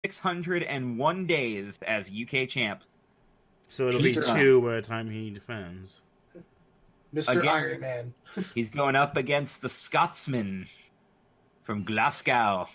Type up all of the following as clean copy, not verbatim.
601 days as UK champ. So it'll be 2 by the time he defends. Mr. Iron Man. He's going up against the Scotsman from Glasgow,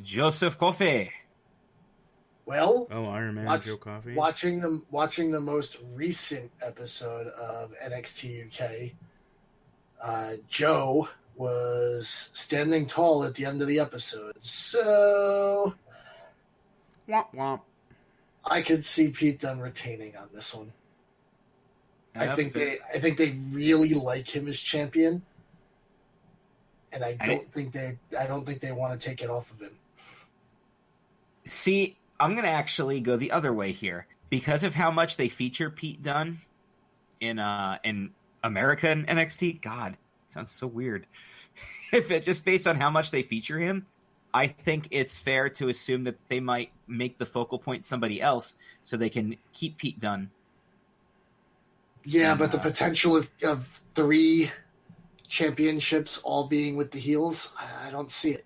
Joseph Coffey. Well, Iron Man, Joe Coffey. Watching the most recent episode of NXT UK, Joe was standing tall at the end of the episode. So, womp womp. I could see Pete Dunne retaining on this one. I think they really like him as champion, and I don't think they want to take it off of him. See, I'm going to actually go the other way here because of how much they feature Pete Dunne in American NXT. God, it sounds so weird. If it just based on how much they feature him, I think it's fair to assume that they might make the focal point somebody else so they can keep Pete Dunne. Yeah, but the potential of 3 championships all being with the heels, I don't see it.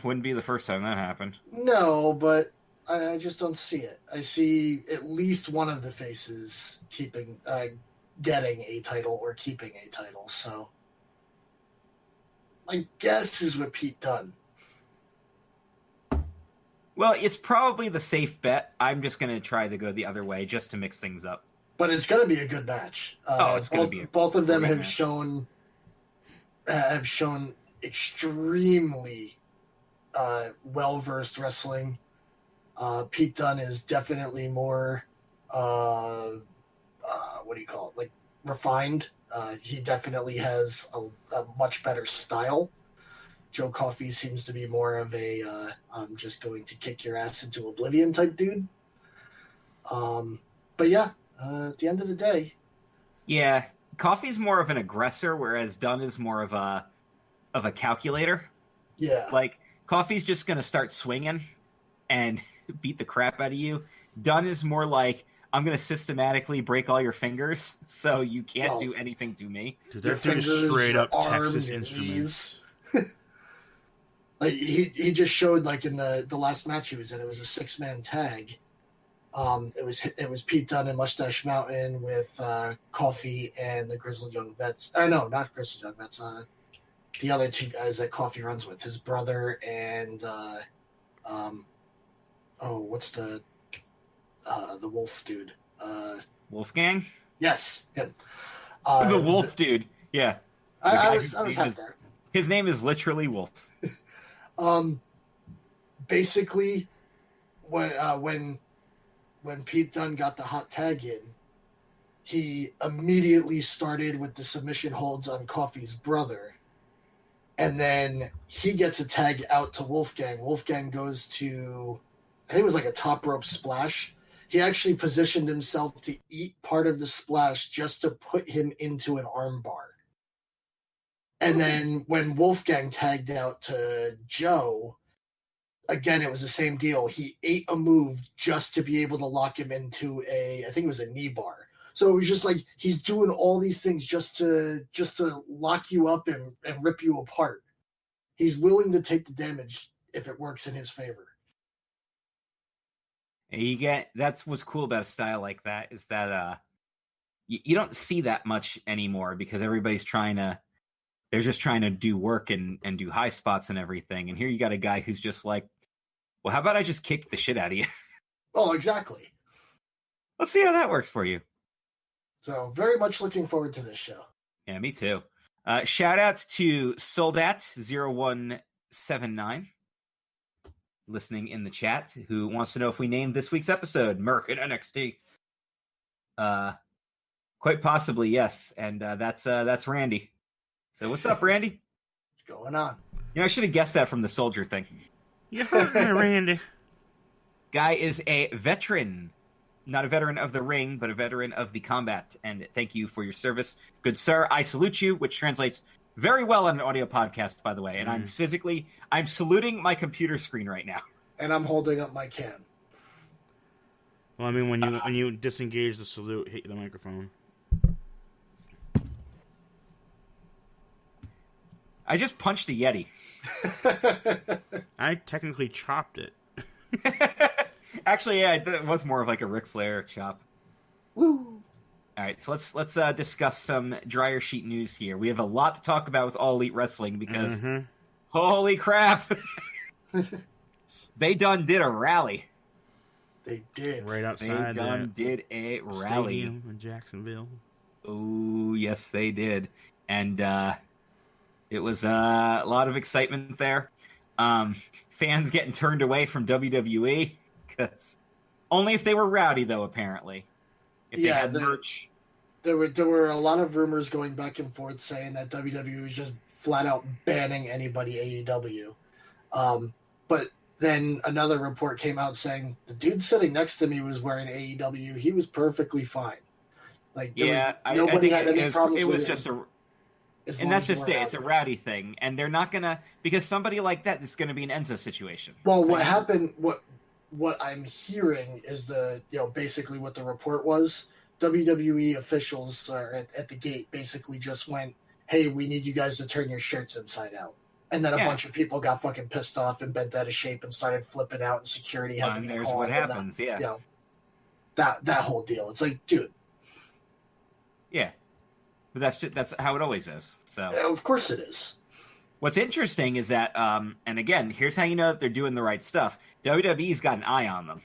Wouldn't be the first time that happened. No, but I just don't see it. I see at least one of the faces getting a title or keeping a title. So my guess is with Pete Dunne. Well, it's probably the safe bet. I'm just going to try to go the other way just to mix things up. But it's going to be a good match. It's going to be both of them have shown extremely well-versed wrestling. Pete Dunne is definitely more like refined. He definitely has a much better style. Joe Coffey seems to be more of a I'm just going to kick your ass into oblivion type dude. But yeah, at the end of the day, yeah, Coffey's more of an aggressor, whereas Dunne is more of a calculator. Yeah, like Coffey's just going to start swinging and beat the crap out of you. Dunne is more like, I'm going to systematically break all your fingers so you can't do anything to me. Dude, that dude is straight up Texas Instruments. Like he just showed, like in the last match he was in, it was a 6-man tag. It was Pete Dunne and Mustache Mountain with Coffey and the Grizzled Young Vets. No, not Grizzled Young Vets. The other 2 guys that Coffey runs with, his brother and what's the wolf dude? Wolfgang? Yes, him. The wolf dude. Yeah. I was half there. His name is literally Wolf. Basically, when Pete Dunne got the hot tag in, he immediately started with the submission holds on Coffey's brother. And then he gets a tag out to Wolfgang. Wolfgang goes to, I think it was like a top rope splash. He actually positioned himself to eat part of the splash just to put him into an armbar. And then when Wolfgang tagged out to Joe, again, it was the same deal. He ate a move just to be able to lock him into I think it was a knee bar. So it was just like he's doing all these things just to lock you up and rip you apart. He's willing to take the damage if it works in his favor. That's what's cool about a style like that is that you don't see that much anymore because everybody's they're just trying to do work and do high spots and everything. And here you got a guy who's just like, well, how about I just kick the shit out of you? Oh, exactly. Let's see how that works for you. So very much looking forward to this show. Yeah, me too. Shout out to Soldat0179 listening in the chat who wants to know if we named this week's episode Murican NXT. Quite possibly, yes. And that's Randy. So what's up, Randy? What's going on? I should have guessed that from the soldier thing. Yeah, Randy. Guy is a veteran. Not a veteran of the ring, but a veteran of the combat. And thank you for your service. Good sir, I salute you, which translates very well on an audio podcast, by the way. And I'm saluting my computer screen right now. And I'm holding up my can. Well, I mean, when you disengage the salute, hit the microphone. I just punched a Yeti. I technically chopped it. Actually, yeah, it was more of like a Ric Flair chop. Woo! All right, so let's discuss some dryer sheet news here. We have a lot to talk about with All Elite Wrestling because holy crap, they done did a rally. They did. Right outside They done did a rally stadium in Jacksonville. Oh, yes, they did. And it was a lot of excitement there. Fans getting turned away from WWE because only if they were rowdy, though, apparently. If they had merch. There were a lot of rumors going back and forth saying that WWE was just flat out banning anybody AEW. But then another report came out saying the dude sitting next to me was wearing AEW. He was perfectly fine. Like, nobody had any problems. It was just and that's just it. It's a rowdy thing, and they're not gonna because somebody like that is gonna be an Enzo situation. Well, what happened? What I'm hearing is basically what the report was. WWE officials at the gate basically just went, "Hey, we need you guys to turn your shirts inside out." And then a bunch of people got fucking pissed off and bent out of shape and started flipping out, and security had to be there's called. What happens, that whole deal. It's like, dude. Yeah, but that's how it always is. So of course it is. What's interesting is that, and again, here's how you know that they're doing the right stuff. WWE's got an eye on them.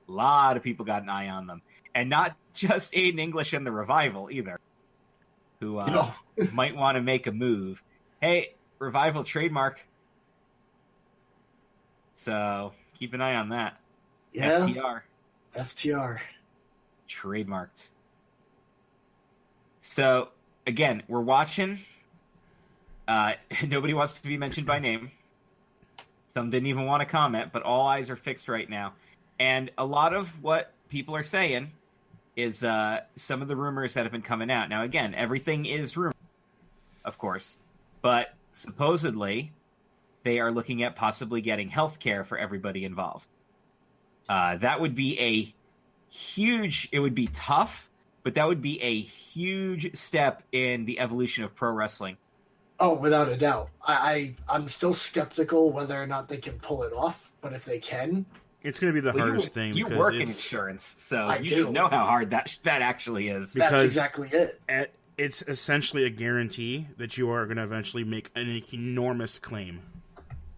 A lot of people got an eye on them, and not just Aiden English and the Revival either, who might want to make a move. Hey, Revival trademark. So keep an eye on that. Yeah. FTR. Trademarked. So again, we're watching. Nobody wants to be mentioned by name. Some didn't even want to comment, but all eyes are fixed right now. And a lot of what people are saying is some of the rumors that have been coming out. Now, again, everything is rumor, of course. But supposedly, they are looking at possibly getting health care for everybody involved. That would be a huge... It would be tough, but that would be a huge step in the evolution of pro wrestling. Oh, without a doubt. I'm still skeptical whether or not they can pull it off, but if they can... It's going to be the hardest thing. You work in insurance, so you should know how hard that actually is. That's exactly it. It's essentially a guarantee that you are going to eventually make an enormous claim.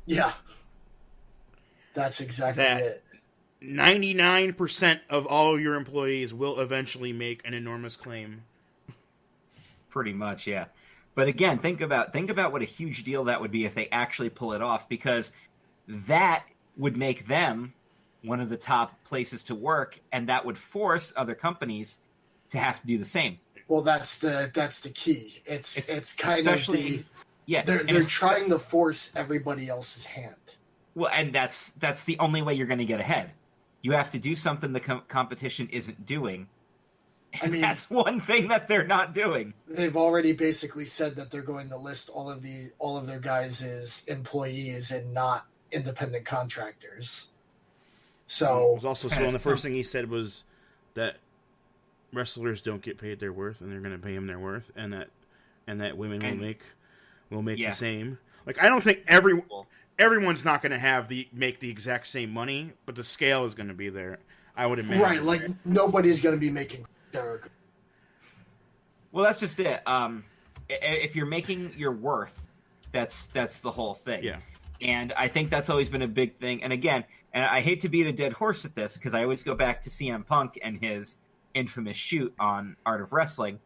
Yeah. That's exactly it. 99% of all your employees will eventually make an enormous claim. Pretty much, yeah. But again, think about what a huge deal that would be if they actually pull it off, because that would make them one of the top places to work, and that would force other companies to have to do the same. Well, that's the key. It's kind of the they're trying to force everybody else's hand. Well, and that's the only way you're going to get ahead. You have to do something the competition isn't doing. I mean, that's one thing that they're not doing. They've already basically said that they're going to list all of their guys as employees and not independent contractors. So it was also the first thing he said was that wrestlers don't get paid their worth, and they're going to pay them their worth, and that women will make the same. Like, I don't think everyone's not going to make the exact same money, but the scale is going to be there. I would imagine. Right, like nobody's going to be making Jericho. Well, that's just it. If you're making your worth, that's the whole thing. Yeah. And I think that's always been a big thing. And again, and I hate to beat a dead horse at this because I always go back to CM Punk and his infamous shoot on Art of Wrestling,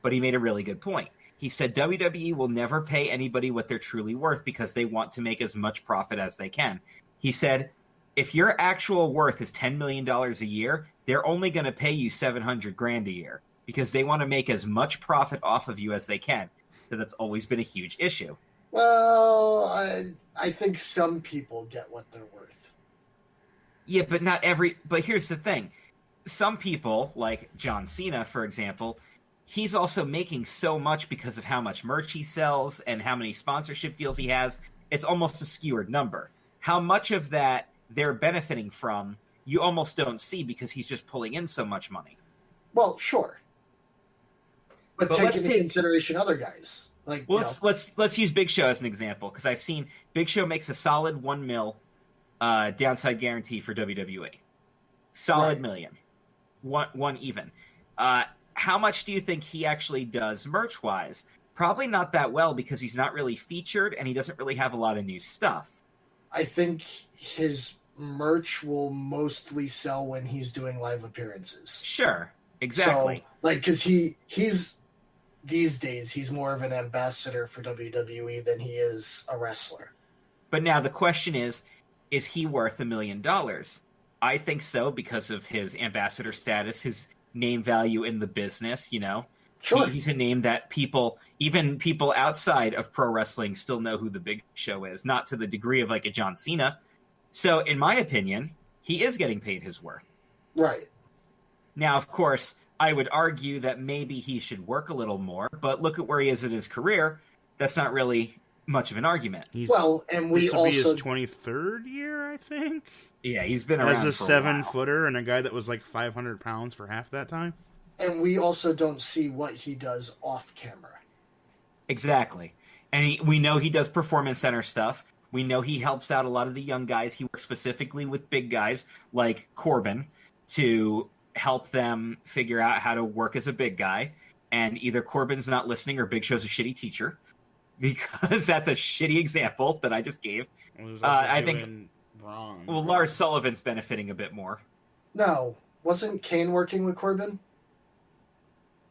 but he made a really good point. He said WWE will never pay anybody what they're truly worth because they want to make as much profit as they can. He said, if your actual worth is $10 million a year, they're only going to pay you $700,000 a year because they want to make as much profit off of you as they can. So that's always been a huge issue. Well, I think some people get what they're worth. Yeah, but not every... But here's the thing. Some people, like John Cena, for example, he's also making so much because of how much merch he sells and how many sponsorship deals he has. It's almost a skewered number. How much of that they're benefiting from, you almost don't see because he's just pulling in so much money. Well, sure. But take into consideration other guys. Like, well, let's use Big Show as an example, because I've seen Big Show makes a solid $1 million downside guarantee for WWE. Solid $1 million. One even. How much do you think he actually does merch-wise? Probably not that well, because he's not really featured and he doesn't really have a lot of new stuff. I think his merch will mostly sell when he's doing live appearances. Sure, exactly. So, like, because he's these days he's more of an ambassador for WWE than he is a wrestler. But now the question is he worth $1 million? I think so, because of his ambassador status, his name value in the business, you know. Sure. He's a name that even people outside of pro wrestling still know who the Big Show is, not to the degree of like a John Cena. So in my opinion, he is getting paid his worth. Right. Now, of course, I would argue that maybe he should work a little more, but look at where he is in his career. That's not really much of an argument. This will be his 23rd year, I think. Yeah, he's been around as a 7-footer and a guy that was like 500 pounds for half that time. And we also don't see what he does off camera. Exactly. And we know he does performance center stuff. We know he helps out a lot of the young guys. He works specifically with big guys like Corbin to help them figure out how to work as a big guy. And either Corbin's not listening or Big Show's a shitty teacher, because that's a shitty example that I just gave. I think wrong. Well, Lars Sullivan's benefiting a bit more. No. Wasn't Kane working with Corbin?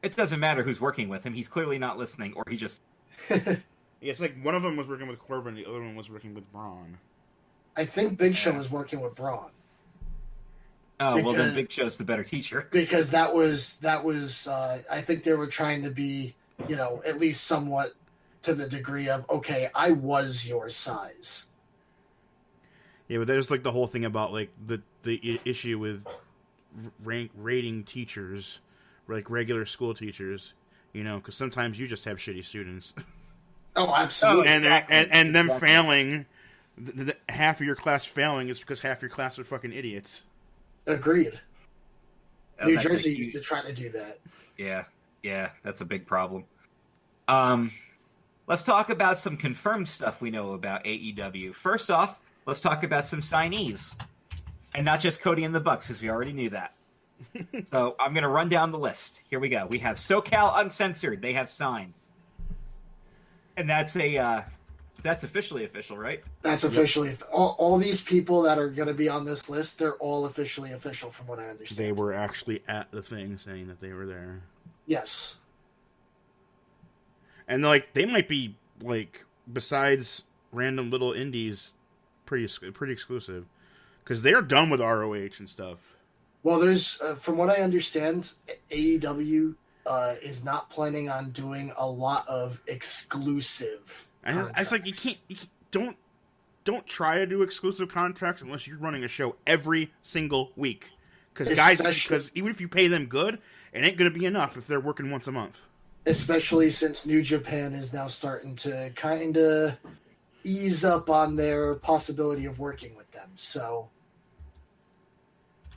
It doesn't matter who's working with him. He's clearly not listening, or he just... Yeah, it's like one of them was working with Corbin, the other one was working with Braun. I think Big Show was working with Braun. Oh, well, then Big Show's the better teacher. Because that was I think they were trying to be, you know, at least somewhat to the degree of, okay, I was your size. Yeah, but there's like the whole thing about like the issue with rating teachers, like regular school teachers, you know, because sometimes you just have shitty students. Oh, absolutely. And them failing, half of your class failing is because half your class are fucking idiots. Agreed. Oh, New Jersey used to try to do that. Yeah, that's a big problem. Let's talk about some confirmed stuff we know about AEW. First off, let's talk about some signees. And not just Cody and the Bucks, because we already knew that. So I'm going to run down the list. Here we go. We have SoCal Uncensored. They have signed. And that's officially official, right? That's officially. All these people that are going to be on this list, they're all officially official from what I understand. They were actually at the thing saying that they were there. Yes. And like they might be like, besides random little indies, pretty exclusive, because they're done with ROH and stuff. Well, there's from what I understand, AEW is not planning on doing a lot of exclusive. It's like you can't don't try to do exclusive contracts unless you're running a show every single week. Because even if you pay them good, it ain't going to be enough if they're working once a month. Especially since New Japan is now starting to kind of ease up on their possibility of working with them. So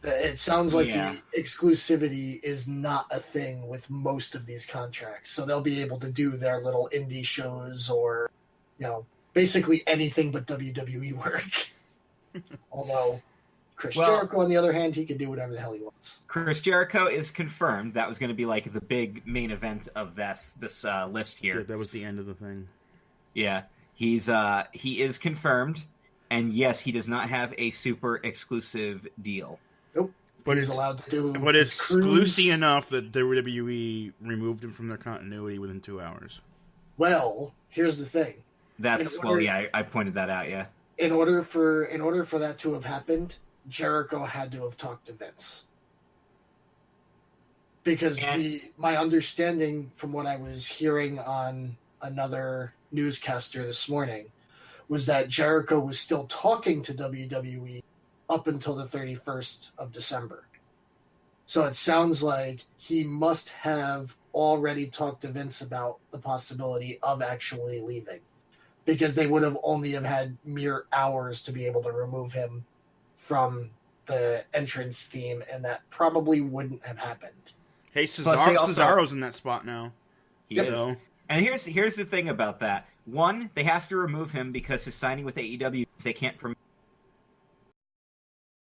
it sounds like the exclusivity is not a thing with most of these contracts. So they'll be able to do their little indie shows or, you know, basically anything but WWE work. Although Chris Jericho, on the other hand, he can do whatever the hell he wants. Chris Jericho is confirmed. That was going to be like the big main event of this list here. Yeah, that was the end of the thing. Yeah, he is confirmed, and yes, he does not have a super exclusive deal. Nope. But he's allowed to do. But it's exclusive enough that WWE removed him from their continuity within 2 hours. Well, here's the thing. I pointed that out. Yeah. In order for that to have happened, Jericho had to have talked to Vince. Because my understanding from what I was hearing on another newscaster this morning was that Jericho was still talking to WWE up until the 31st of December. So it sounds like he must have already talked to Vince about the possibility of actually leaving, because they would have only have had mere hours to be able to remove him from the entrance theme, and that probably wouldn't have happened. Hey, Cesaro's in that spot now. He is. And here's the thing about that. One, they have to remove him because his signing with AEW, they can't promote